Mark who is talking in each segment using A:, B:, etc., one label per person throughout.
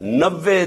A: 90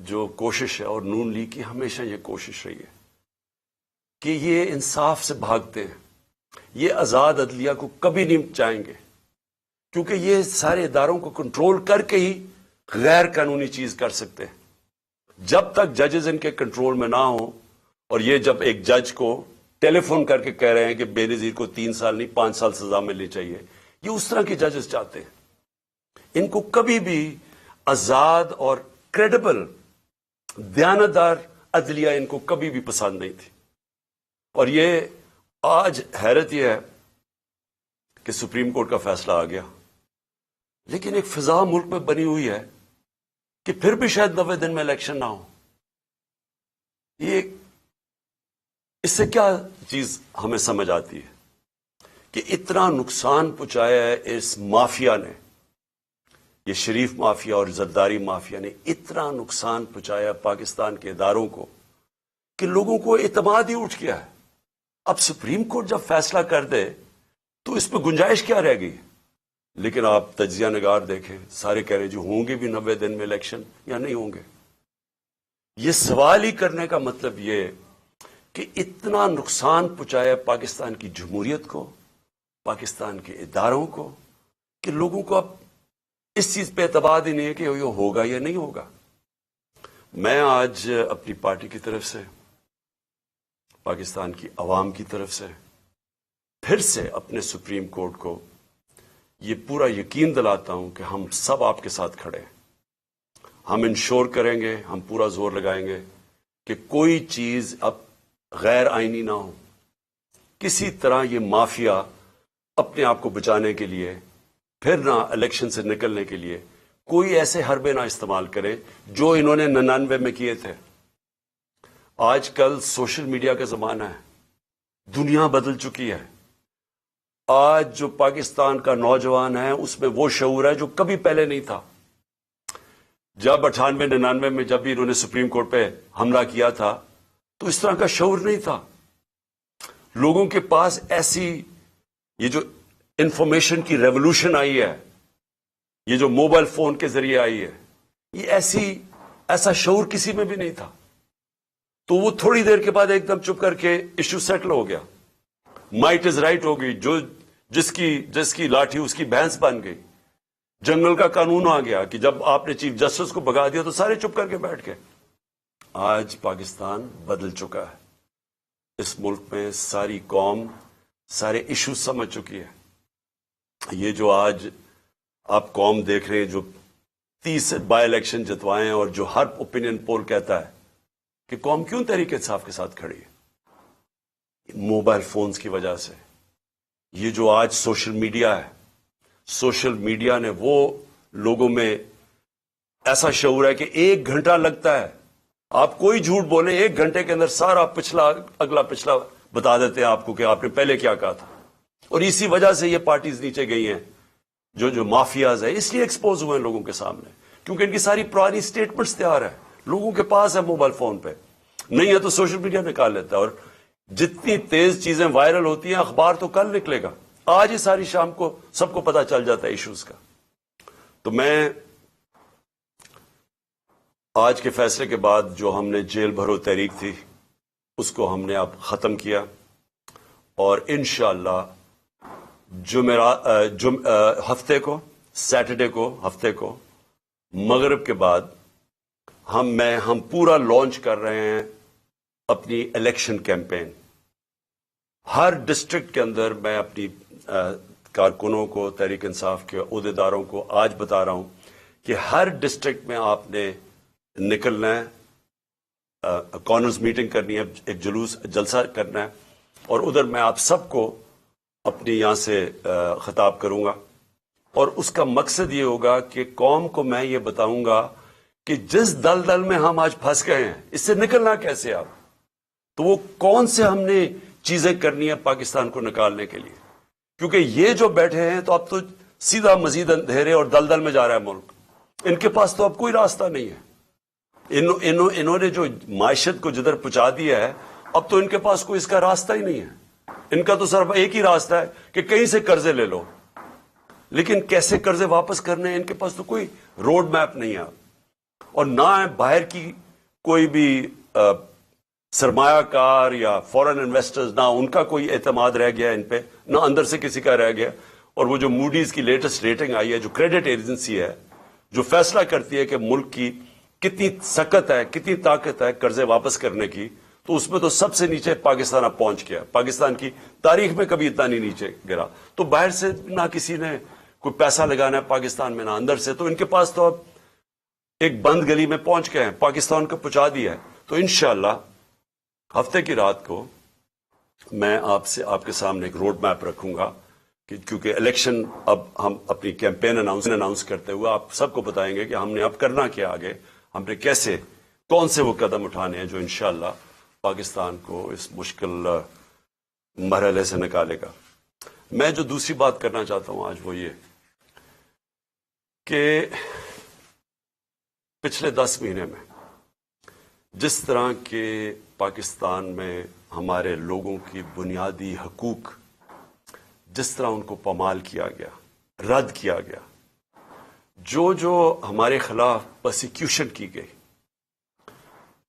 A: جو کوشش ہے، اور نون لیگ کی ہمیشہ یہ کوشش رہی ہے کہ یہ انصاف سے بھاگتے ہیں، یہ آزاد عدلیہ کو کبھی نہیں چاہیں گے، کیونکہ یہ سارے اداروں کو کنٹرول کر کے ہی غیر قانونی چیز کر سکتے ہیں۔ جب تک ججز ان کے کنٹرول میں نہ ہوں، اور یہ جب ایک جج کو ٹیلی فون کر کے کہہ رہے ہیں کہ بے نظیر کو 3 سال نہیں 5 سال سزا ملنی چاہیے، یہ اس طرح کے ججز چاہتے ہیں۔ ان کو کبھی بھی آزاد اور کریڈیبل دیانتدار عدلیہ ان کو کبھی بھی پسند نہیں تھی۔ اور یہ آج حیرت یہ ہے کہ سپریم کورٹ کا فیصلہ آ گیا، لیکن ایک فضا ملک میں بنی ہوئی ہے کہ پھر بھی شاید 90 دن میں الیکشن نہ ہو۔ یہ اس سے کیا چیز ہمیں سمجھ آتی ہے کہ اتنا نقصان پہنچایا ہے اس مافیا نے، یہ شریف مافیا اور زرداری مافیا نے اتنا نقصان پہنچایا پاکستان کے اداروں کو کہ لوگوں کو اعتماد ہی اٹھ گیا ہے۔ اب سپریم کورٹ جب فیصلہ کر دے تو اس پہ گنجائش کیا رہ گئی؟ لیکن آپ تجزیہ نگار دیکھیں، سارے کہہ رہے جو ہوں گے بھی 90 دن میں الیکشن یا نہیں ہوں گے۔ یہ سوال ہی کرنے کا مطلب یہ کہ اتنا نقصان پہنچایا پاکستان کی جمہوریت کو، پاکستان کے اداروں کو، کہ لوگوں کو اب اس چیز پہ اعتماد ہی نہیں ہے کہ یہ ہوگا یا نہیں ہوگا۔ میں آج اپنی پارٹی کی طرف سے، پاکستان کی عوام کی طرف سے پھر سے اپنے سپریم کورٹ کو یہ پورا یقین دلاتا ہوں کہ ہم سب آپ کے ساتھ کھڑے ہیں۔ ہم انشور کریں گے، ہم پورا زور لگائیں گے کہ کوئی چیز اب غیر آئینی نہ ہو۔ کسی طرح یہ مافیا اپنے آپ کو بچانے کے لیے، پھر نہ الیکشن سے نکلنے کے لیے کوئی ایسے حربے نہ استعمال کرے جو انہوں نے 99 میں کیے تھے۔ آج کل سوشل میڈیا کا زمانہ ہے، دنیا بدل چکی ہے۔ آج جو پاکستان کا نوجوان ہے اس میں وہ شعور ہے جو کبھی پہلے نہیں تھا۔ جب 98 99 میں جب بھی انہوں نے سپریم کورٹ پہ حملہ کیا تھا تو اس طرح کا شعور نہیں تھا۔ لوگوں کے پاس ایسی یہ جو انفارمیشن کی ریولوشن آئی ہے، یہ جو موبائل فون کے ذریعے آئی ہے، یہ ایسا شعور کسی میں بھی نہیں تھا۔ تو وہ تھوڑی دیر کے بعد ایک دم چپ کر کے ایشو سیٹل ہو گیا، مائٹ از رائٹ ہو گئی، جو جس کی لاٹھی اس کی بھینس بن گئی۔ جنگل کا قانون آ گیا کہ جب آپ نے چیف جسٹس کو بھگا دیا تو سارے چپ کر کے بیٹھ گئے۔ آج پاکستان بدل چکا ہے، اس ملک میں ساری قوم سارے ایشو سمجھ چکی ہے۔ یہ جو آج آپ قوم دیکھ رہے ہیں جو 30 بائی الیکشن جتوائے ہیں، اور جو ہر اوپینین پول کہتا ہے کہ قوم کیوں تحریک انصاف کے ساتھ کھڑی ہے، موبائل فونز کی وجہ سے۔ یہ جو آج سوشل میڈیا ہے، سوشل میڈیا نے وہ لوگوں میں ایسا شعور ہے کہ 1 گھنٹہ لگتا ہے، آپ کوئی جھوٹ بولیں 1 گھنٹے کے اندر سارا اگلا پچھلا بتا دیتے ہیں آپ کو کہ آپ نے پہلے کیا کہا تھا۔ اور اسی وجہ سے یہ پارٹیز نیچے گئی ہیں، جو مافیاز ہیں اس لیے ایکسپوز ہوئے ہیں لوگوں کے سامنے، کیونکہ ان کی ساری پرانی سٹیٹمنٹس تیار ہے، لوگوں کے پاس ہے موبائل فون پہ، نہیں ہے تو سوشل میڈیا نکال لیتا ہے۔ اور جتنی تیز چیزیں وائرل ہوتی ہیں، اخبار تو کل نکلے گا، آج ہی ساری شام کو سب کو پتا چل جاتا ہے ایشوز کا۔ تو میں آج کے فیصلے کے بعد جو ہم نے جیل بھرو تحریک تھی اس کو ہم نے اب ختم کیا، اور انشاءاللہ سیٹرڈے کو ہفتے کو مغرب کے بعد ہم پورا لانچ کر رہے ہیں اپنی الیکشن کیمپین۔ ہر ڈسٹرکٹ کے اندر میں اپنی کارکنوں کو، تحریک انصاف کے عہدیداروں کو آج بتا رہا ہوں کہ ہر ڈسٹرکٹ میں آپ نے نکلنا ہے، کارنرز میٹنگ کرنی ہے، ایک جلسہ کرنا ہے، اور ادھر میں آپ سب کو اپنی یہاں سے خطاب کروں گا، اور اس کا مقصد یہ ہوگا کہ قوم کو میں یہ بتاؤں گا کہ جس دلدل میں ہم آج پھنس گئے ہیں اس سے نکلنا کیسے آپ، تو وہ کون سے ہم نے چیزیں کرنی ہے پاکستان کو نکالنے کے لیے، کیونکہ یہ جو بیٹھے ہیں تو اب تو سیدھا مزید اندھیرے اور دلدل میں جا رہا ہے ملک، ان کے پاس تو اب کوئی راستہ نہیں ہے۔ انہوں نے جو معیشت کو جدھر پہنچا دیا ہے، اب تو ان کے پاس کوئی اس کا راستہ ہی نہیں ہے۔ ان کا تو صرف ایک ہی راستہ ہے کہ کہیں سے قرضے لے لو، لیکن کیسے قرضے واپس کرنے ہیں ان کے پاس تو کوئی روڈ میپ نہیں ہے۔ اور نہ باہر کی کوئی بھی سرمایہ کار یا فورن انویسٹرز، نہ ان کا کوئی اعتماد رہ گیا ان پہ، نہ اندر سے کسی کا رہ گیا. اور وہ جو موڈیز کی لیٹسٹ ریٹنگ آئی ہے، جو کریڈٹ ایجنسی ہے جو فیصلہ کرتی ہے کہ ملک کی کتنی سکت ہے، کتنی طاقت ہے قرضے واپس کرنے کی، تو اس میں تو سب سے نیچے پاکستان اب پہنچ گیا. پاکستان کی تاریخ میں کبھی اتنا نہیں نیچے گرا. تو باہر سے نہ کسی نے کوئی پیسہ لگانا ہے پاکستان میں، نہ اندر سے. تو ان کے پاس تو اب ایک بند گلی میں پہنچ گئے ہیں، پاکستان کو پہنچا دیا ہے. تو انشاءاللہ ہفتے کی رات کو میں آپ کے سامنے ایک روڈ میپ رکھوں گا، کیونکہ الیکشن اب ہم اپنی کیمپین اناؤنس کرتے ہوئے آپ سب کو بتائیں گے کہ ہم نے اب کرنا کیا، آگے ہم نے کیسے کون سے وہ قدم اٹھانے ہیں جو انشاءاللہ پاکستان کو اس مشکل مرحلے سے نکالے گا. میں جو دوسری بات کرنا چاہتا ہوں آج وہ یہ کہ پچھلے 10 مہینے میں جس طرح کے پاکستان میں ہمارے لوگوں کی بنیادی حقوق جس طرح ان کو پامال کیا گیا، رد کیا گیا، جو ہمارے خلاف پرسیکیوشن کی گئی،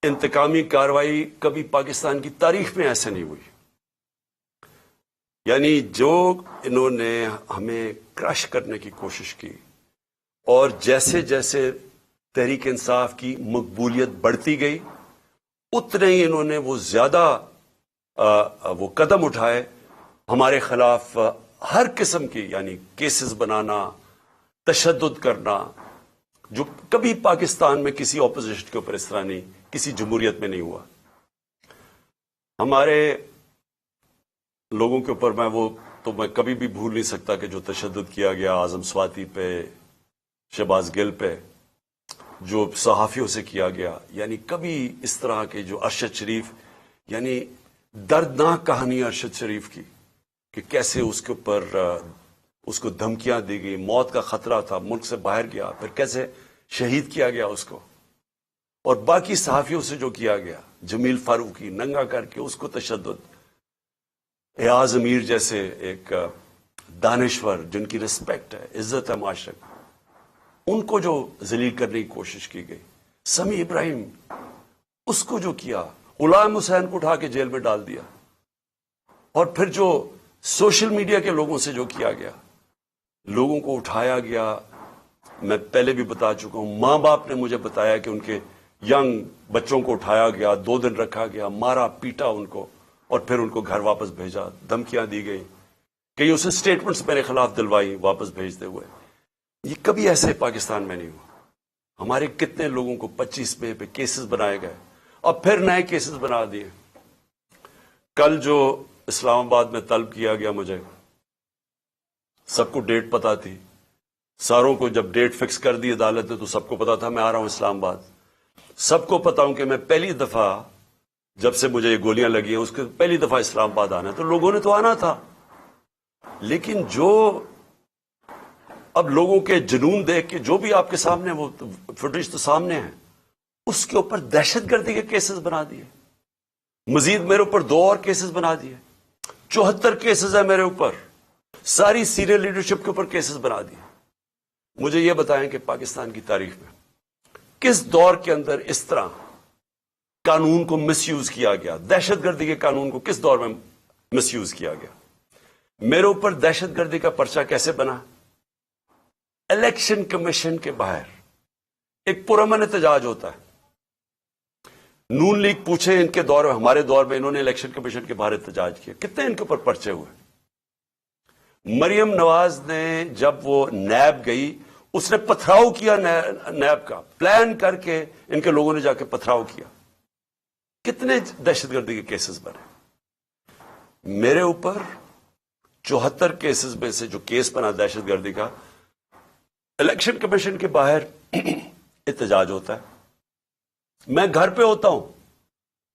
A: انتقامی کارروائی کبھی پاکستان کی تاریخ میں ایسے نہیں ہوئی. یعنی جو انہوں نے ہمیں کرش کرنے کی کوشش کی، اور جیسے جیسے تحریک انصاف کی مقبولیت بڑھتی گئی اتنے ہی انہوں نے وہ زیادہ وہ قدم اٹھائے ہمارے خلاف ہر قسم کی، یعنی کیسز بنانا، تشدد کرنا، جو کبھی پاکستان میں کسی اپوزیشن کے اوپر اس طرح نہیں، کسی جمہوریت میں نہیں ہوا. ہمارے لوگوں کے اوپر میں کبھی بھی بھول نہیں سکتا کہ جو تشدد کیا گیا اعظم سواتی پہ، شہباز گل پہ، جو صحافیوں سے کیا گیا، یعنی کبھی اس طرح کے جو ارشد شریف، یعنی دردناک کہانی ارشد شریف کی کہ کیسے اس کے اوپر اس کو دھمکیاں دی گئی، موت کا خطرہ تھا، ملک سے باہر گیا، پھر کیسے شہید کیا گیا اس کو، اور باقی صحافیوں سے جو کیا گیا، جمیل فاروقی ننگا کر کے اس کو تشدد، ایاز امیر جیسے ایک دانشور جن کی رسپیکٹ ہے، عزت ہے معاشرے میں، ان کو جو ذلیل کرنے کی کوشش کی گئی، سمیع ابراہیم اس کو جو کیا، غلام حسین کو اٹھا کے جیل میں ڈال دیا، اور پھر جو سوشل میڈیا کے لوگوں سے جو کیا گیا، لوگوں کو اٹھایا گیا. میں پہلے بھی بتا چکا ہوں، ماں باپ نے مجھے بتایا کہ ان کے ینگ بچوں کو اٹھایا گیا، 2 دن رکھا گیا، مارا پیٹا ان کو، اور پھر ان کو گھر واپس بھیجا، دھمکیاں دی گئی، کئی اسے سٹیٹمنٹس میرے خلاف دلوائی واپس بھیجتے ہوئے. یہ کبھی ایسے پاکستان میں نہیں ہوا. ہمارے کتنے لوگوں کو 25 میں پہ کیسز بنائے گئے، اب پھر نئے کیسز بنا دیے. کل جو اسلام آباد میں طلب کیا گیا، مجھے سب کو ڈیٹ پتا تھی، ساروں کو جب ڈیٹ فکس کر دی عدالت نے تو سب کو پتا تھا میں آ رہا ہوں اسلام آباد. سب کو پتا ہوں کہ میں پہلی دفعہ جب سے مجھے یہ گولیاں لگی ہیں اس کے پہلی دفعہ اسلام آباد آنا ہے، تو لوگوں نے تو آنا تھا. لیکن جو اب لوگوں کے جنون دیکھ کے جو بھی آپ کے سامنے وہ فوٹیج تو سامنے ہیں، اس کے اوپر دہشت گردی کے کیسز بنا دیے. مزید میرے اوپر 2 اور کیسز بنا دیے، 74 کیسز ہیں میرے اوپر، ساری سینئر لیڈرشپ کے اوپر کیسز بنا دیے. مجھے یہ بتائیں کہ پاکستان کی تاریخ میں کس دور کے اندر اس طرح قانون کو مس یوز کیا گیا، دہشت گردی کے قانون کو کس دور میں مس یوز کیا گیا. میرے اوپر دہشت گردی کا پرچہ کیسے بنا؟ الیکشن کمیشن کے باہر ایک پرامن احتجاج ہوتا ہے. نون لیگ پوچھے ان کے دور میں، ہمارے دور میں انہوں نے الیکشن کمیشن کے باہر احتجاج کیا، کتنے ان کے اوپر پرچے ہوئے. مریم نواز نے جب وہ نیب گئی، اس نے پتھراؤ کیا نیب کا، پلان کر کے ان کے لوگوں نے جا کے پتھراؤ کیا. کتنے دہشت گردی کے کیسز بنے. میرے اوپر 74 کیسز میں سے جو کیس بنا دہشت گردی کا، الیکشن کمیشن کے باہر احتجاج ہوتا ہے، میں گھر پہ ہوتا ہوں،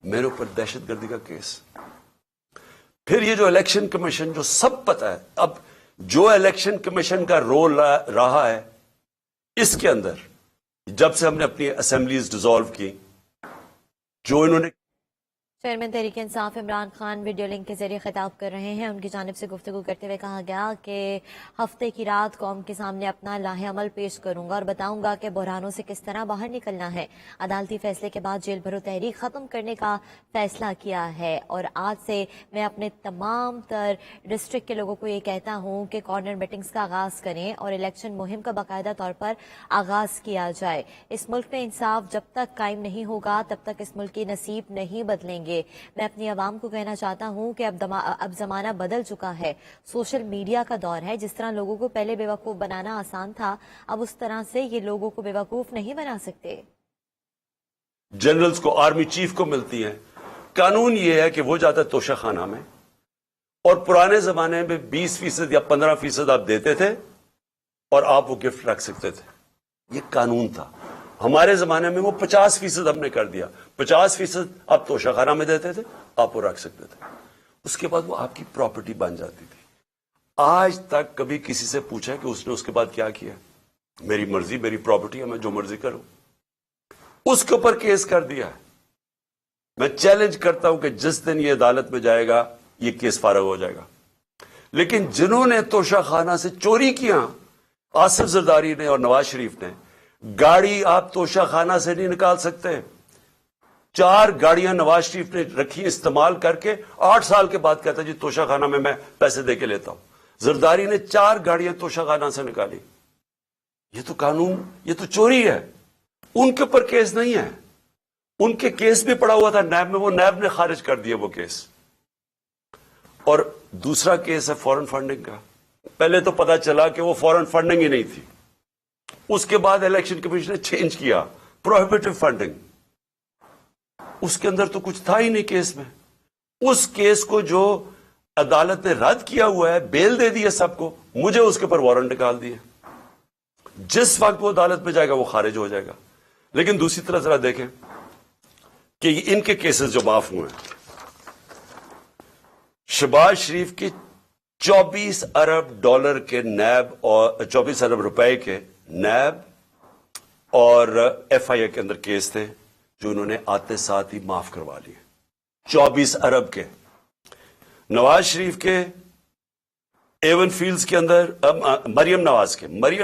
A: میرے اوپر دہشت گردی کا کیس. پھر یہ جو الیکشن کمیشن جو سب پتا ہے، اب جو الیکشن کمیشن کا رول رہا ہے اس کے اندر، جب سے ہم نے اپنی اسمبلیز ڈیزالو کی، جو انہوں نے
B: chairman Tehreek Insaf Imran Khan video link کے ذریعے خطاب کر رہے ہیں. ان کی جانب سے گفتگو کرتے ہوئے کہا گیا کہ ہفتے کی رات قوم کے سامنے اپنا لاہ عمل پیش کروں گا اور بتاؤں گا کہ بحرانوں سے کس طرح باہر نکلنا ہے. عدالتی فیصلے کے بعد جیل بھرو تحریک ختم کرنے کا فیصلہ کیا ہے اور آج سے میں اپنے تمام تر ڈسٹرکٹ کے لوگوں کو یہ کہتا ہوں کہ کارنر میٹنگز کا آغاز کریں اور الیکشن مہم کا باقاعدہ طور پر آغاز کیا جائے. اس ملک میں انصاف جب تک قائم نہیں ہوگا تب تک اس ملک کی نصیب نہیں بدلیں گے. میں اپنی عوام کو کہنا چاہتا ہوں کہ اب زمانہ بدل چکا ہے. سوشل میڈیا کا دور ہے. جس طرح لوگوں کو پہلے بے وقوف بنانا آسان تھا اب اس طرح سے یہ لوگوں کو بے وقوف نہیں بنا سکتے.
A: جنرلز کو آرمی چیف کو ملتی ہیں. قانون یہ ہے کہ وہ جاتا ہے توشہ خانہ میں اور پرانے زمانے میں 20% یا 15% آپ دیتے تھے اور آپ وہ گفٹ رکھ سکتے تھے. یہ قانون تھا. ہمارے زمانے میں وہ 50% ہم نے کر دیا. 50% آپ توشہ خانہ میں دیتے تھے, آپ وہ رکھ سکتے تھے. اس کے بعد وہ آپ کی پراپرٹی بن جاتی تھی. آج تک کبھی کسی سے پوچھا کہ اس نے اس کے بعد کیا کیا؟ میری مرضی, میری پراپرٹی ہے, میں جو مرضی کروں. اس کے اوپر کیس کر دیا ہے. میں چیلنج کرتا ہوں کہ جس دن یہ عدالت میں جائے گا یہ کیس فارغ ہو جائے گا. لیکن جنہوں نے توشہ خانہ سے چوری کیا, آصف زرداری نے اور نواز شریف نے, گاڑی آپ توشہ خانہ سے نہیں نکال سکتے. 4 گاڑیاں نواز شریف نے رکھی استعمال کر کے 8 سال کے بعد کہتا جی توشہ خانہ میں پیسے دے کے لیتا ہوں. زرداری نے 4 گاڑیاں توشہ خانہ سے نکالی. یہ تو قانون, یہ تو چوری ہے. ان کے اوپر کیس نہیں ہے. ان کے کیس بھی پڑا ہوا تھا نیب میں, وہ نیب نے خارج کر دیا وہ کیس. اور دوسرا کیس ہے فورن فنڈنگ کا. پہلے تو پتا چلا کہ وہ فورن فنڈنگ ہی نہیں تھی. اس کے بعد الیکشن کمیشن نے چینج کیا پروہیبٹیو فنڈنگ. اس کے اندر تو کچھ تھا ہی نہیں کیس میں. اس کیس کو جو عدالت نے رد کیا ہوا ہے, بیل دے دی ہے سب کو, مجھے اس کے اوپر وارنٹ نکال دیے. جس وقت وہ عدالت میں جائے گا وہ خارج ہو جائے گا. لیکن دوسری طرف ذرا دیکھیں کہ ان کے کیسز جو معاف ہوئے ہیں, شہباز شریف کے 24 ارب ڈالر کے نیب اور 24 ارب روپے کے نیب اور ایف آئی اے کے اندر کیس تھے جو انہوں نے آتے ساتھ ہی معاف کروا لیے. 24 ارب کے. نواز شریف کے ایون فیلڈز کے اندر, مریم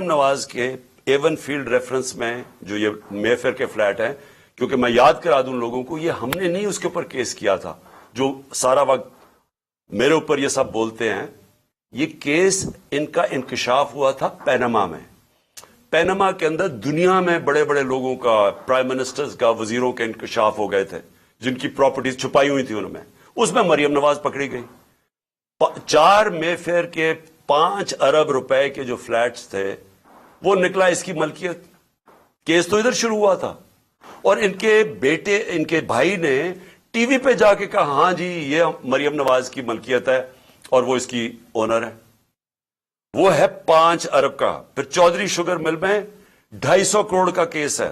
A: نواز کے ایون فیلڈ ریفرنس میں جو یہ مے فیئر کے فلیٹ ہیں, کیونکہ میں یاد کرا دوں لوگوں کو, یہ ہم نے نہیں اس کے اوپر کیس کیا تھا جو سارا وقت میرے اوپر یہ سب بولتے ہیں. یہ کیس ان کا انکشاف ہوا تھا پینما میں. پینما کے اندر دنیا میں بڑے بڑے لوگوں کا, پرائم منسٹرز کا, وزیروں کے انکشاف ہو گئے تھے جن کی پراپرٹیز چھپائی ہوئی تھی ان میں. اس میں مریم نواز پکڑی گئی. 4 مے فیئر کے 5 ارب روپے کے جو فلیٹس تھے وہ نکلا اس کی ملکیت. کیس تو ادھر شروع ہوا تھا اور ان کے بیٹے, ان کے بھائی نے ٹی وی پہ جا کے کہا ہاں جی یہ مریم نواز کی ملکیت ہے اور وہ اس کی اونر ہے. وہ ہے 5 ارب کا. پھر چودھری شوگر مل میں 250 کروڑ کا کیس ہے.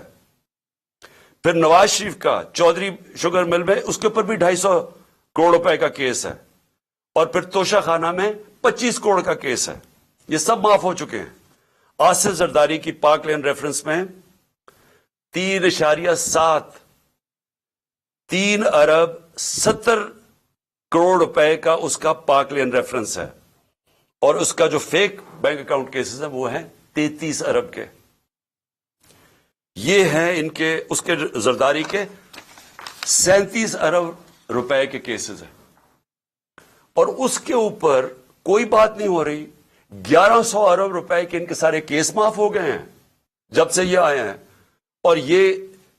A: پھر نواز شریف کا چودھری شوگر مل میں اس کے اوپر بھی 250 کروڑ روپے کا کیس ہے. اور پھر توشہ خانہ میں 25 کروڑ کا کیس ہے. یہ سب معاف ہو چکے ہیں. آصف زرداری کی پاک لین ریفرنس میں 3.7 3 ارب 70 کروڑ روپے کا اس کا پاک لین ریفرنس ہے. اور اس کا جو فیک بینک اکاؤنٹ کیسز ہیں وہ ہیں 33 ارب کے. یہ ہیں ان کے, اس کے زرداری کے 37 ارب روپے کے کیسز ہیں. اور اس کے اوپر کوئی بات نہیں ہو رہی. 1100 ارب روپے کے ان کے سارے کیس معاف ہو گئے ہیں جب سے یہ آئے ہیں. اور یہ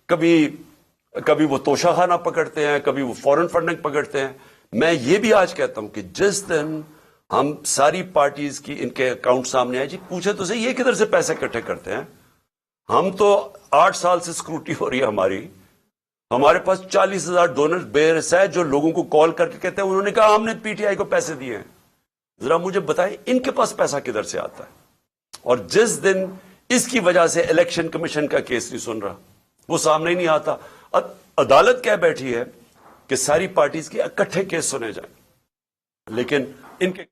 A: کبھی وہ توشہ خانہ پکڑتے ہیں, کبھی وہ فورن فنڈنگ پکڑتے ہیں. میں یہ بھی آج کہتا ہوں کہ جس دن ہم ساری پارٹیز کی ان کے اکاؤنٹ سامنے آئے, جی پوچھے تو صحیح یہ کدھر سے پیسے اکٹھے کرتے ہیں. ہم تو 8 سال سے اسکروٹی ہو رہی ہے ہماری. ہمارے پاس 40,000 ڈونر بیئرس ہے جو لوگوں کو کال کر کے کہتے ہیں انہوں نے کہا ہم نے پی ٹی آئی کو پیسے دیے ہیں. ذرا مجھے بتائیں ان کے پاس پیسہ کدھر سے آتا ہے. اور جس دن اس کی وجہ سے الیکشن کمیشن کا کیس نہیں سن رہا, وہ سامنے ہی نہیں آتا. عدالت کہہ بیٹھی ہے کہ ساری پارٹیز کے اکٹھے کیس سنے جائیں, لیکن ان کے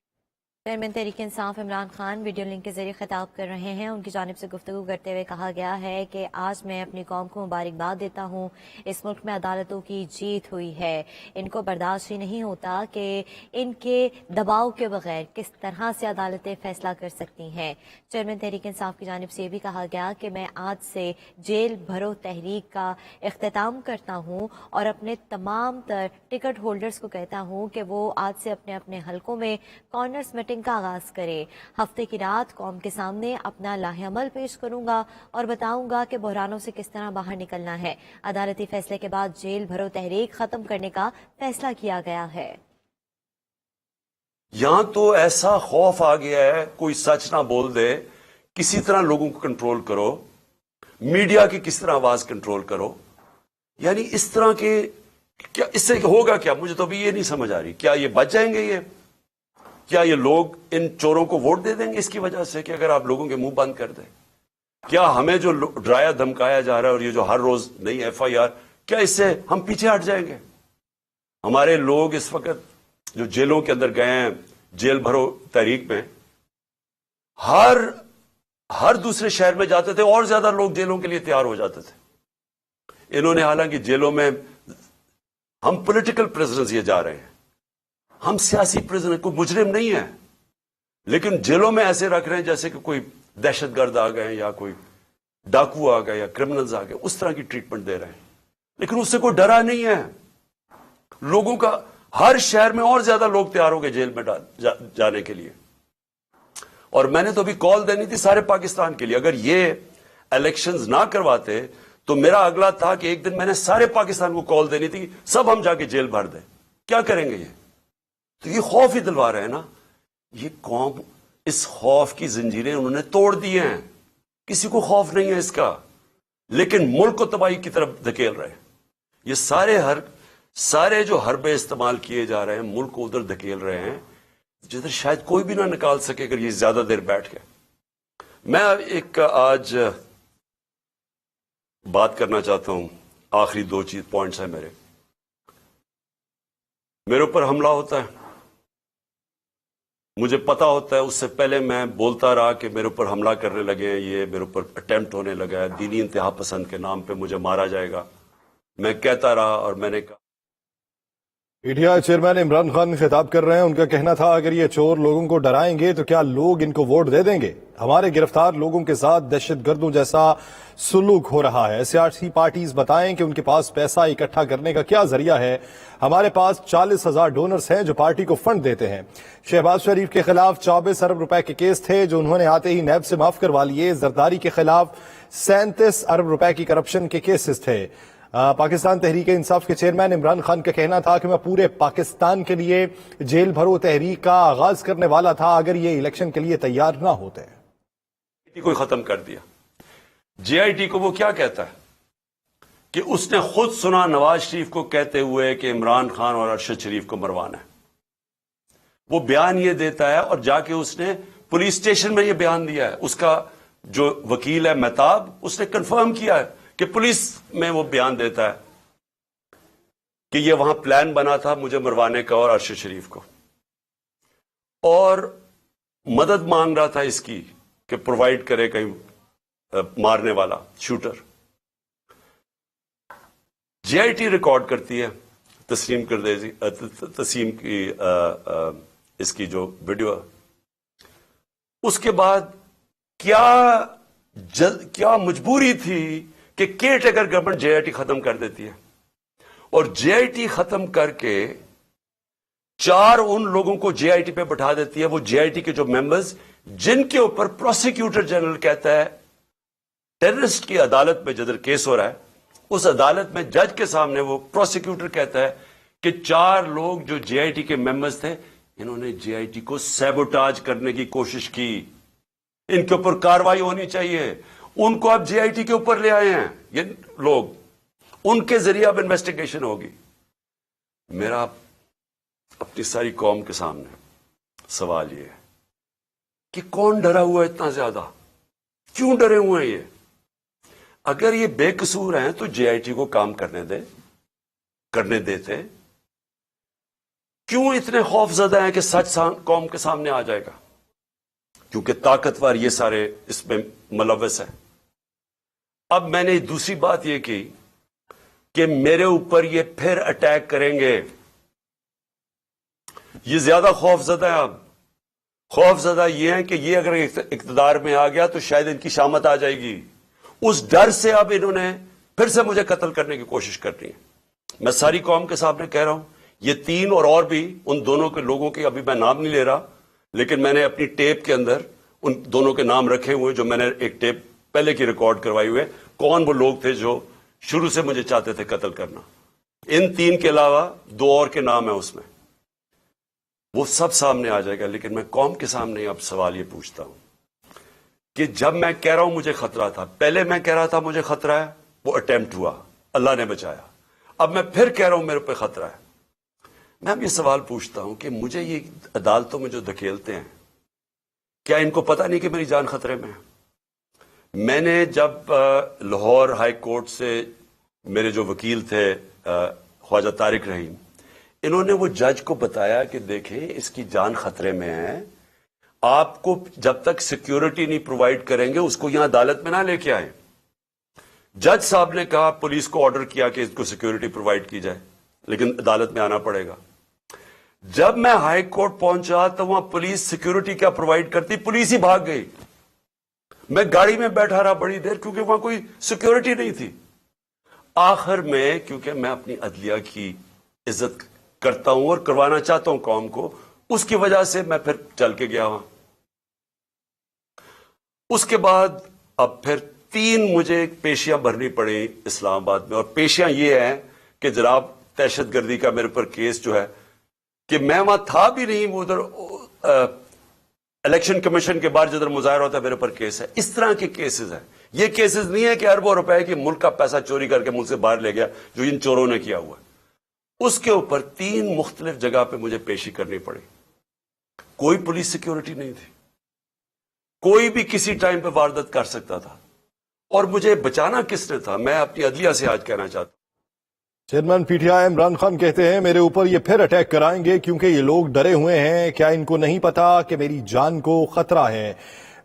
B: chairman Tehreek Insaf Imran Khan video link کے ذریعے خطاب کر رہے ہیں. ان کی جانب سے گفتگو کرتے ہوئے کہا گیا ہے کہ آج میں اپنی قوم کو مبارکباد دیتا ہوں. اس ملک میں عدالتوں کی جیت ہوئی ہے. ان کو برداشت ہی نہیں ہوتا کہ ان کے دباؤ کے بغیر کس طرح سے عدالتیں فیصلہ کر سکتی ہیں. چیئرمین تحریک انصاف کی جانب سے یہ بھی کہا گیا کہ میں آج سے جیل بھرو تحریک کا اختتام کرتا ہوں اور اپنے تمام تر ٹکٹ ہولڈرز کو کہتا ہوں کہ وہ آج سے اپنے اپنے حلقوں میں کارنرز میٹنگ کا آغاز کرے. ہفتے کی رات قوم کے سامنے اپنا لاہ عمل پیش کروں گا اور بتاؤں گا کہ بحرانوں سے کس طرح باہر نکلنا ہے. عدالتی فیصلے کے بعد جیل بھرو تحریک ختم کرنے کا فیصلہ کیا گیا ہے.
A: یہاں تو ایسا خوف آ گیا ہے، کوئی سچ نہ بول دے، کسی طرح لوگوں کو کنٹرول کرو، میڈیا کی کس طرح آواز کنٹرول کرو. یعنی اس طرح کے کیا اس سے ہوگا کیا؟ مجھے تو ابھی یہ نہیں سمجھ آ رہی. کیا یہ بچ جائیں گے؟ کیا یہ لوگ ان چوروں کو ووٹ دے دیں گے اس کی وجہ سے کہ اگر آپ لوگوں کے منہ بند کر دیں؟ کیا ہمیں جو ڈرایا دھمکایا جا رہا ہے اور یہ جو ہر روز نئی ایف آئی آر، کیا اس سے ہم پیچھے ہٹ جائیں گے؟ ہمارے لوگ اس وقت جو جیلوں کے اندر گئے ہیں، جیل بھرو تحریک میں، ہر دوسرے شہر میں جاتے تھے اور زیادہ لوگ جیلوں کے لیے تیار ہو جاتے تھے. انہوں نے حالانکہ جیلوں میں ہم پولیٹیکل پریزنرز یہ جا رہے ہیں، ہم سیاسی پریزنر، کوئی مجرم نہیں ہے، لیکن جیلوں میں ایسے رکھ رہے ہیں جیسے کہ کوئی دہشت گرد آ گئے یا کوئی ڈاکو آ گئے یا کرمنلز آ گئے، اس طرح کی ٹریٹمنٹ دے رہے ہیں. لیکن اس سے کوئی ڈرا نہیں ہے. لوگوں کا ہر شہر میں اور زیادہ لوگ تیار ہو گئے جیل میں جانے کے لیے. اور میں نے تو ابھی کال دینی تھی سارے پاکستان کے لیے. اگر یہ الیکشنز نہ کرواتے تو میرا اگلا تھا کہ ایک دن میں نے سارے پاکستان کو کال دینی تھی، سب ہم جا کے جیل بھر دیں. کیا کریں گے یہ؟ تو یہ خوف ہی دلوا رہے ہیں نا. یہ قوم اس خوف کی زنجیریں انہوں نے توڑ دی ہیں. کسی کو خوف نہیں ہے اس کا، لیکن ملک کو تباہی کی طرف دھکیل رہے ہیں. یہ سارے جو حربے استعمال کیے جا رہے ہیں ملک کو ادھر دھکیل رہے ہیں جدھر شاید کوئی بھی نہ نکال سکے اگر یہ زیادہ دیر بیٹھ گئے. میں ایک آج بات کرنا چاہتا ہوں. آخری 2 پوائنٹس ہیں میرے اوپر حملہ ہوتا ہے، مجھے پتا ہوتا ہے. اس سے پہلے میں بولتا رہا کہ میرے اوپر حملہ کرنے لگے ہیں، یہ میرے اوپر اٹیمپٹ ہونے لگا ہے، دینی انتہا پسند کے نام پہ مجھے مارا جائے گا. میں کہتا رہا اور میں نے کہا.
C: P T I chairman Imran Khan خطاب کر رہے ہیں. ان کا کہنا تھا اگر یہ چور لوگوں کو ڈرائیں گے تو کیا لوگ ان کو ووٹ دے دیں گے؟ ہمارے گرفتار لوگوں کے ساتھ دہشت گردوں جیسا سلوک ہو رہا ہے. سیاسی پارٹیز بتائیں کہ ان کے پاس پیسہ اکٹھا کرنے کا کیا ذریعہ ہے. ہمارے پاس 40,000 ڈونرز ہیں جو پارٹی کو فنڈ دیتے ہیں. شہباز شریف کے خلاف 24 ارب روپے کے کیس تھے جو انہوں نے آتے ہی نیب سے معاف کروا لیے. زرداری کے خلاف 37 ارب روپے کی کرپشن کے کیسز تھے. پاکستان تحریک انصاف کے چیئرمین عمران خان کا کہنا تھا کہ میں پورے پاکستان کے لیے جیل بھرو تحریک کا آغاز کرنے والا تھا اگر یہ الیکشن کے لیے تیار نہ ہوتے.
A: کو ختم کر دیا. جے آئی ٹی کو وہ کیا کہتا ہے کہ اس نے خود سنا نواز شریف کو کہتے ہوئے کہ عمران خان اور ارشد شریف کو مروانا ہے. وہ بیان یہ دیتا ہے اور جا کے اس نے پولیس اسٹیشن میں یہ بیان دیا ہے. اس کا جو وکیل ہے مہتاب، اس نے کنفرم کیا ہے کہ پولیس میں وہ بیان دیتا ہے کہ یہ وہاں پلان بنا تھا مجھے مروانے کا اور ارشد شریف کو، اور مدد مانگ رہا تھا اس کی کہ پرووائڈ کرے کہیں مارنے والا shooter. J I T record کرتی ہے تسیم کی اس کی جو ویڈیو. اس کے بعد کیا مجبوری تھی کہ care taker government J I T ختم کر دیتی ہے، اور جے آئی ٹی ختم کر کے 4 ان لوگوں کو جے آئی ٹی پہ بٹھا دیتی ہے. وہ جے آئی ٹی کے جو ممبرز جن کے اوپر پروسیکیوٹر جنرل کہتا ہے ٹیررسٹ کی عدالت میں جدھر کیس ہو رہا ہے، اس عدالت میں جج کے سامنے وہ پروسیکیوٹر کہتا ہے کہ 4 لوگ جو جے آئی ٹی کے ممبرز تھے انہوں نے جے آئی ٹی کو سیبوٹاج کرنے کی کوشش کی، ان کے اوپر کاروائی ہونی چاہیے. ان کو اب جے آئی ٹی کے اوپر لے آئے ہیں یہ لوگ، ان کے ذریعے اب انویسٹیگیشن ہوگی. میرا اپنی ساری قوم کے سامنے سوال یہ ہے کہ کون ڈرا ہوا ہے اتنا زیادہ؟ کیوں ڈرے ہوئے ہیں یہ؟ اگر یہ بے قصور ہیں تو جے آئی ٹی کو کام کرنے دیتے. کیوں اتنے خوف زدہ ہیں کہ سچ قوم کے سامنے آ جائے گا؟ کیونکہ طاقتور یہ سارے اس میں ملوث ہیں۔ اب میں نے دوسری بات یہ کی کہ میرے اوپر یہ پھر اٹیک کریں گے، یہ زیادہ خوف زدہ ہیں۔ اب خوف زدہ یہ ہیں کہ یہ اگر اقتدار میں آ گیا تو شاید ان کی شامت آ جائے گی، اس ڈر سے اب انہوں نے پھر سے مجھے قتل کرنے کی کوشش کرنی ہے۔ میں ساری قوم کے سامنے کہہ رہا ہوں، یہ تین اور بھی ان دونوں کے لوگوں کے ابھی میں نام نہیں لے رہا، لیکن میں نے اپنی ٹیپ کے اندر ان دونوں کے نام رکھے ہوئے، جو میں نے ایک ٹیپ پہلے کی ریکارڈ کروائی ہوئے، کون وہ لوگ تھے جو شروع سے مجھے چاہتے تھے قتل کرنا۔ ان تین کے علاوہ دو اور کے نام ہیں اس میں، وہ سب سامنے آ جائے گا۔ لیکن میں قوم کے سامنے اب سوال یہ پوچھتا ہوں کہ جب میں کہہ رہا ہوں مجھے خطرہ تھا، پہلے میں کہہ رہا تھا مجھے خطرہ ہے، وہ اٹیمپٹ ہوا، اللہ نے بچایا، اب میں پھر کہہ رہا ہوں میرے پہ خطرہ ہے۔ میں اب یہ سوال پوچھتا ہوں کہ مجھے یہ عدالتوں میں جو دھکیلتے ہیں، کیا ان کو پتہ نہیں کہ میری جان خطرے میں ہے؟ میں نے جب لاہور ہائی کورٹ سے میرے جو وکیل تھے خواجہ طارق رحیم، انہوں نے وہ جج کو بتایا کہ دیکھیں اس کی جان خطرے میں ہے، آپ کو جب تک سیکیورٹی نہیں پرووائڈ کریں گے اس کو یہاں عدالت میں نہ لے کے آئیں۔ جج صاحب نے کہا، پولیس کو آرڈر کیا کہ اس کو سیکیورٹی پرووائڈ کی جائے، لیکن عدالت میں آنا پڑے گا۔ جب میں ہائی کورٹ پہنچا تو وہاں پولیس سیکیورٹی کیا پرووائڈ کرتی، پولیس ہی بھاگ گئی۔ میں گاڑی میں بیٹھا رہا بڑی دیر کیونکہ وہاں کوئی سیکیورٹی نہیں تھی۔ آخر میں کیونکہ میں اپنی عدلیہ کی عزت کرتا ہوں اور کروانا چاہتا ہوں قوم کو، اس کی وجہ سے میں پھر چل کے گیا وہاں۔ اس کے بعد اب پھر 3 مجھے پیشیاں بھرنی پڑی اسلام آباد میں، اور پیشیاں یہ ہیں کہ جناب دہشت گردی کا میرے پر کیس جو ہے کہ میں وہاں تھا بھی نہیں، وہ ادھر الیکشن کمیشن کے بعد جدھر مظاہرہ ہوتا ہے میرے پر کیس ہے۔ اس طرح کے کیسز ہیں، یہ کیسز نہیں ہے کہ اربوں روپے کی ملک کا پیسہ چوری کر کے ملک سے باہر لے گیا جو ان چوروں نے کیا ہوا ہے۔ اس کے اوپر 3 مختلف جگہ پہ مجھے پیشی کرنی پڑی، کوئی پولیس سیکیورٹی نہیں تھی، کوئی بھی کسی ٹائم پہ واردات کر سکتا تھا، اور مجھے بچانا کس نے تھا؟ میں اپنی عدلیہ سے آج کہنا چاہتا ہوں۔
C: Chairman P T I Imran Khan کہتے ہیں میرے اوپر یہ پھر اٹیک کرائیں گے کیونکہ یہ لوگ ڈرے ہوئے ہیں، کیا ان کو نہیں پتا کہ میری جان کو خطرہ ہے؟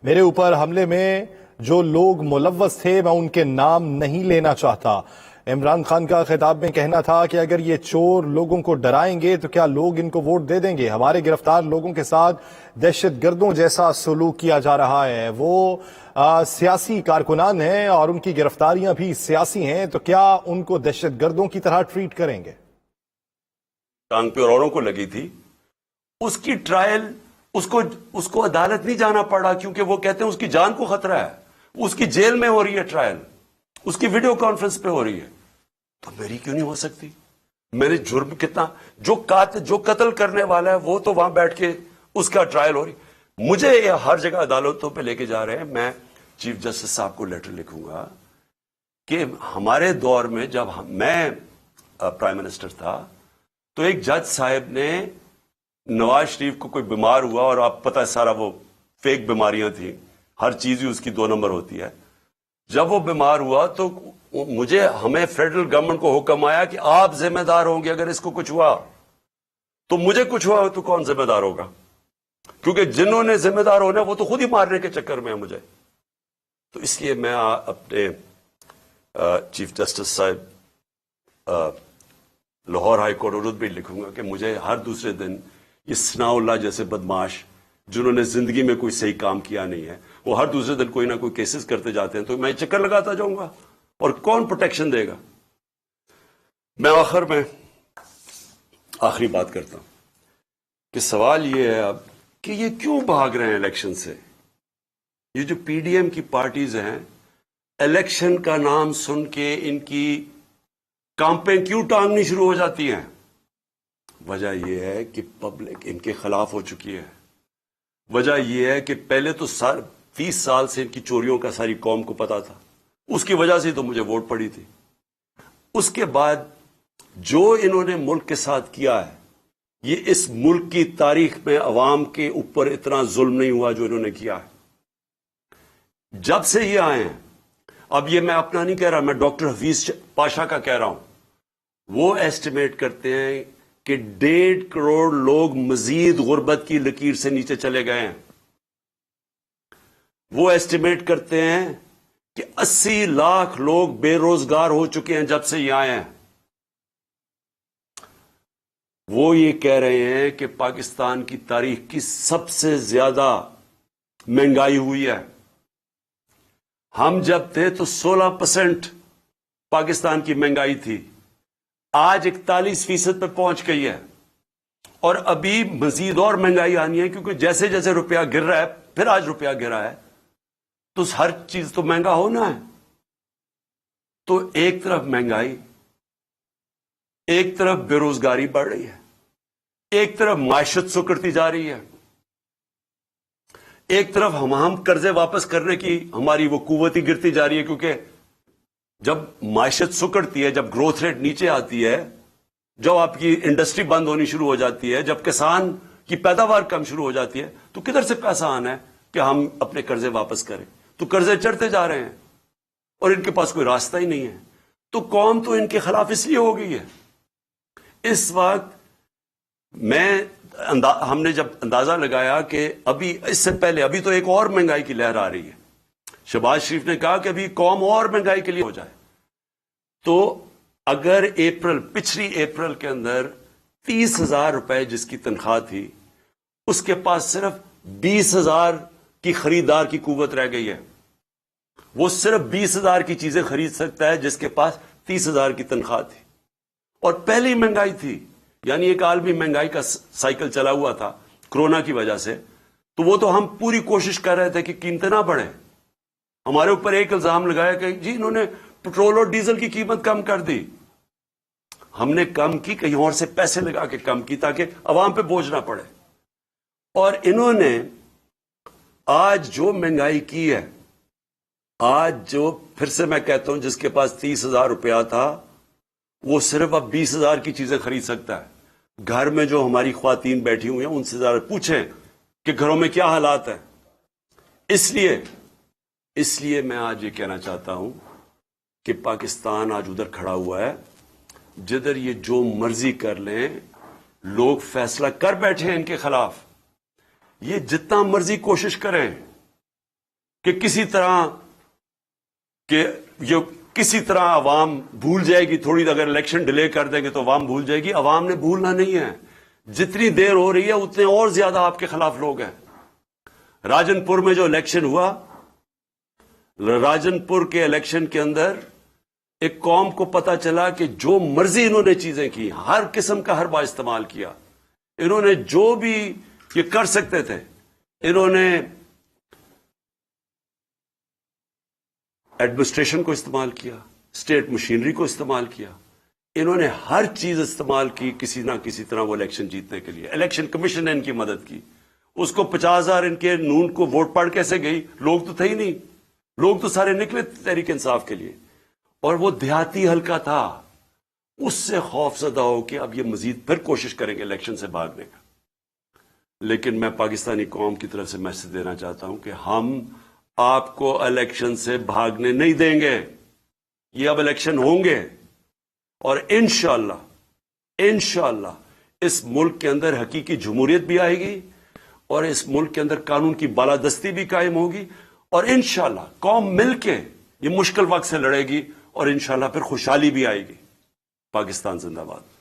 C: میرے اوپر حملے میں جو لوگ ملوث تھے میں ان کے نام نہیں لینا چاہتا۔ عمران خان کا خطاب میں کہنا تھا کہ اگر یہ چور لوگوں کو ڈرائیں گے تو کیا لوگ ان کو ووٹ دے دیں گے؟ ہمارے گرفتار لوگوں کے ساتھ دہشت گردوں جیسا سلوک کیا جا رہا ہے، وہ سیاسی کارکنان ہیں اور ان کی گرفتاریاں بھی سیاسی ہیں، تو کیا ان کو دہشت گردوں کی طرح ٹریٹ کریں گے؟
A: ٹانگ پہ اوروں کو لگی تھی، اس کی ٹرائل اس کو عدالت نہیں جانا پڑا کیونکہ وہ کہتے ہیں اس کی جان کو خطرہ ہے، اس کی جیل میں ہو رہی ہے ٹرائل، اس کی ویڈیو کانفرنس پہ ہو رہی ہے، تو میری کیوں نہیں ہو سکتی؟ میرے جرم کتنا، جو قتل کرنے والا ہے وہ تو وہاں بیٹھ کے اس کا ٹرائل ہو رہی، مجھے ہر جگہ عدالتوں پہ لے کے جا رہے ہیں۔ میں چیف جسٹس صاحب کو لیٹر لکھوں گا کہ ہمارے دور میں جب میں پرائم منسٹر تھا تو ایک جج صاحب نے نواز شریف کو کوئی بیمار ہوا، اور آپ پتہ ہے سارا وہ فیک بیماریاں تھیں، ہر چیز ہی اس کی 2 نمبر ہوتی ہے۔ جب وہ بیمار ہوا تو ہمیں فیڈرل گورنمنٹ کو حکم آیا کہ آپ ذمہ دار ہوں گے، اگر اس کو کچھ ہوا تو مجھے کچھ ہوا تو کون ذمہ دار ہوگا؟ کیونکہ جنہوں نے ذمہ دار ہونا وہ تو خود ہی مارنے کے چکر میں ہے مجھے۔ تو اس لیے میں اپنے چیف جسٹس صاحب لاہور ہائی کورٹ اردو بھی لکھوں گا کہ مجھے ہر دوسرے دن یہ ثناء اللہ جیسے بدماش جنہوں نے زندگی میں کوئی صحیح کام کیا نہیں ہے، وہ ہر دوسرے دن کوئی نہ کوئی کیسز کرتے جاتے ہیں، تو میں چکر لگاتا جاؤں گا، اور کون پروٹیکشن دے گا؟ میں آخر میں آخری بات کرتا ہوں کہ سوال یہ ہے اب کہ یہ کیوں بھاگ رہے ہیں الیکشن سے؟ یہ جو پی ڈی ایم کی پارٹیز ہیں، الیکشن کا نام سن کے ان کی کامپیں کیوں ٹانگنی شروع ہو جاتی ہیں؟ وجہ یہ ہے کہ پبلک ان کے خلاف ہو چکی ہے۔ وجہ یہ ہے کہ پہلے تو 30 سال سے ان کی چوریوں کا ساری قوم کو پتا تھا، اس کی وجہ سے تو مجھے ووٹ پڑی تھی۔ اس کے بعد جو انہوں نے ملک کے ساتھ کیا ہے، یہ اس ملک کی تاریخ میں عوام کے اوپر اتنا ظلم نہیں ہوا جو انہوں نے کیا ہے۔ جب سے یہ آئے ہیں، اب یہ میں اپنا نہیں کہہ رہا، میں ڈاکٹر حفیظ پاشا کا کہہ رہا ہوں، وہ ایسٹیمیٹ کرتے ہیں کہ 1.5 کروڑ لوگ مزید غربت کی لکیر سے نیچے چلے گئے ہیں. وہ ایسٹیمیٹ کرتے ہیں کہ 80 لاکھ لوگ بے روزگار ہو چکے ہیں جب سے یہ آئے ہیں. وہ یہ کہہ رہے ہیں کہ پاکستان کی تاریخ کی سب سے زیادہ مہنگائی ہوئی ہے. ہم جب تھے تو 16% پاکستان کی مہنگائی تھی، آج 41% پہ پہنچ گئی ہے، اور ابھی مزید اور مہنگائی آنی ہے، کیونکہ جیسے جیسے روپیہ گر رہا ہے، پھر آج روپیہ گرا ہے تو ہر چیز تو مہنگا ہونا ہے. تو ایک طرف مہنگائی، ایک طرف بے روزگاری بڑھ رہی ہے، ایک طرف معیشت سکڑتی جا رہی ہے، ایک طرف ہم قرضے واپس کرنے کی ہماری وہ قوت ہی گرتی جا رہی ہے. کیونکہ جب معیشت سکڑتی ہے، جب گروتھ ریٹ نیچے آتی ہے، جب آپ کی انڈسٹری بند ہونی شروع ہو جاتی ہے، جب کسان کی پیداوار کم شروع ہو جاتی ہے، تو کدھر سے پیسہ آنا ہے کہ ہم اپنے قرضے واپس کریں؟ تو قرضے چڑھتے جا رہے ہیں اور ان کے پاس کوئی راستہ ہی نہیں ہے. تو قوم تو ان کے خلاف اس لیے ہو گئی ہے. اس وقت ہم نے جب اندازہ لگایا کہ ابھی اس سے پہلے ابھی تو ایک اور مہنگائی کی لہر آ رہی ہے، شہباز شریف نے کہا کہ ابھی قوم اور مہنگائی کے لیے ہو جائے. تو اگر پچھلی اپریل کے اندر 30,000 روپے جس کی تنخواہ تھی، اس کے پاس صرف 20,000 کی خریدار کی قوت رہ گئی ہے. وہ صرف 20,000 کی چیزیں خرید سکتا ہے جس کے پاس 30,000 کی تنخواہ تھی. اور پہلی مہنگائی تھی، یعنی ایک عالمی مہنگائی کا سائیکل چلا ہوا تھا کرونا کی وجہ سے. تو وہ تو ہم پوری کوشش کر رہے تھے کہ قیمتیں نہ بڑھیں. ہمارے اوپر ایک الزام لگایا کہ جی انہوں نے پٹرول اور ڈیزل کی قیمت کم کر دی. ہم نے کم کی، کہیں اور سے پیسے لگا کے کم کی تاکہ عوام پہ بوجھ نہ پڑے. اور انہوں نے آج جو مہنگائی کی ہے، آج جو پھر سے میں کہتا ہوں جس کے پاس 30,000 روپیہ تھا وہ صرف اب 20,000 کی چیزیں خرید سکتا ہے. گھر میں جو ہماری خواتین بیٹھی ہوئی ہیں ان سے ذرا پوچھیں کہ گھروں میں کیا حالات ہیں. اس لیے میں آج یہ کہنا چاہتا ہوں کہ پاکستان آج ادھر کھڑا ہوا ہے جدھر یہ جو مرضی کر لیں، لوگ فیصلہ کر بیٹھے ہیں ان کے خلاف. یہ جتنا مرضی کوشش کریں کہ کسی طرح عوام بھول جائے گی، تھوڑی اگر الیکشن ڈیلے کر دیں گے تو عوام بھول جائے گی. عوام نے بھولنا نہیں ہے. جتنی دیر ہو رہی ہے اتنے اور زیادہ آپ کے خلاف لوگ ہیں. راجن پور میں جو الیکشن ہوا، راجن پور کے الیکشن کے اندر ایک قوم کو پتا چلا کہ جو مرضی انہوں نے چیزیں کی، ہر قسم کا حربہ استعمال کیا. انہوں نے جو بھی یہ کر سکتے تھے، انہوں نے ایڈمنسٹریشن کو استعمال کیا، اسٹیٹ مشینری کو استعمال کیا. انہوں نے ہر چیز استعمال کی کسی نہ کسی طرح وہ الیکشن جیتنے کے لیے. الیکشن کمیشن نے ان کی مدد کی. اس کو 50,000 ان کے نون کو ووٹ پڑ کیسے گئی؟ لوگ تو تھے ہی نہیں، لوگ تو سارے نکلے تحریک انصاف کے لیے. اور وہ دیہاتی حلقہ تھا، اس سے خوف زدہ ہو کہ اب یہ مزید پھر کوشش کریں گے الیکشن سے بھاگنے کا. لیکن میں پاکستانی قوم کی طرف سے میسج دینا چاہتا ہوں کہ ہم آپ کو الیکشن سے بھاگنے نہیں دیں گے. یہ اب الیکشن ہوں گے اور انشاءاللہ اس ملک کے اندر حقیقی جمہوریت بھی آئے گی اور اس ملک کے اندر قانون کی بالادستی بھی قائم ہوگی. اور انشاءاللہ قوم مل کے یہ مشکل وقت سے لڑے گی اور انشاءاللہ پھر خوشحالی بھی آئے گی. پاکستان زندہ باد.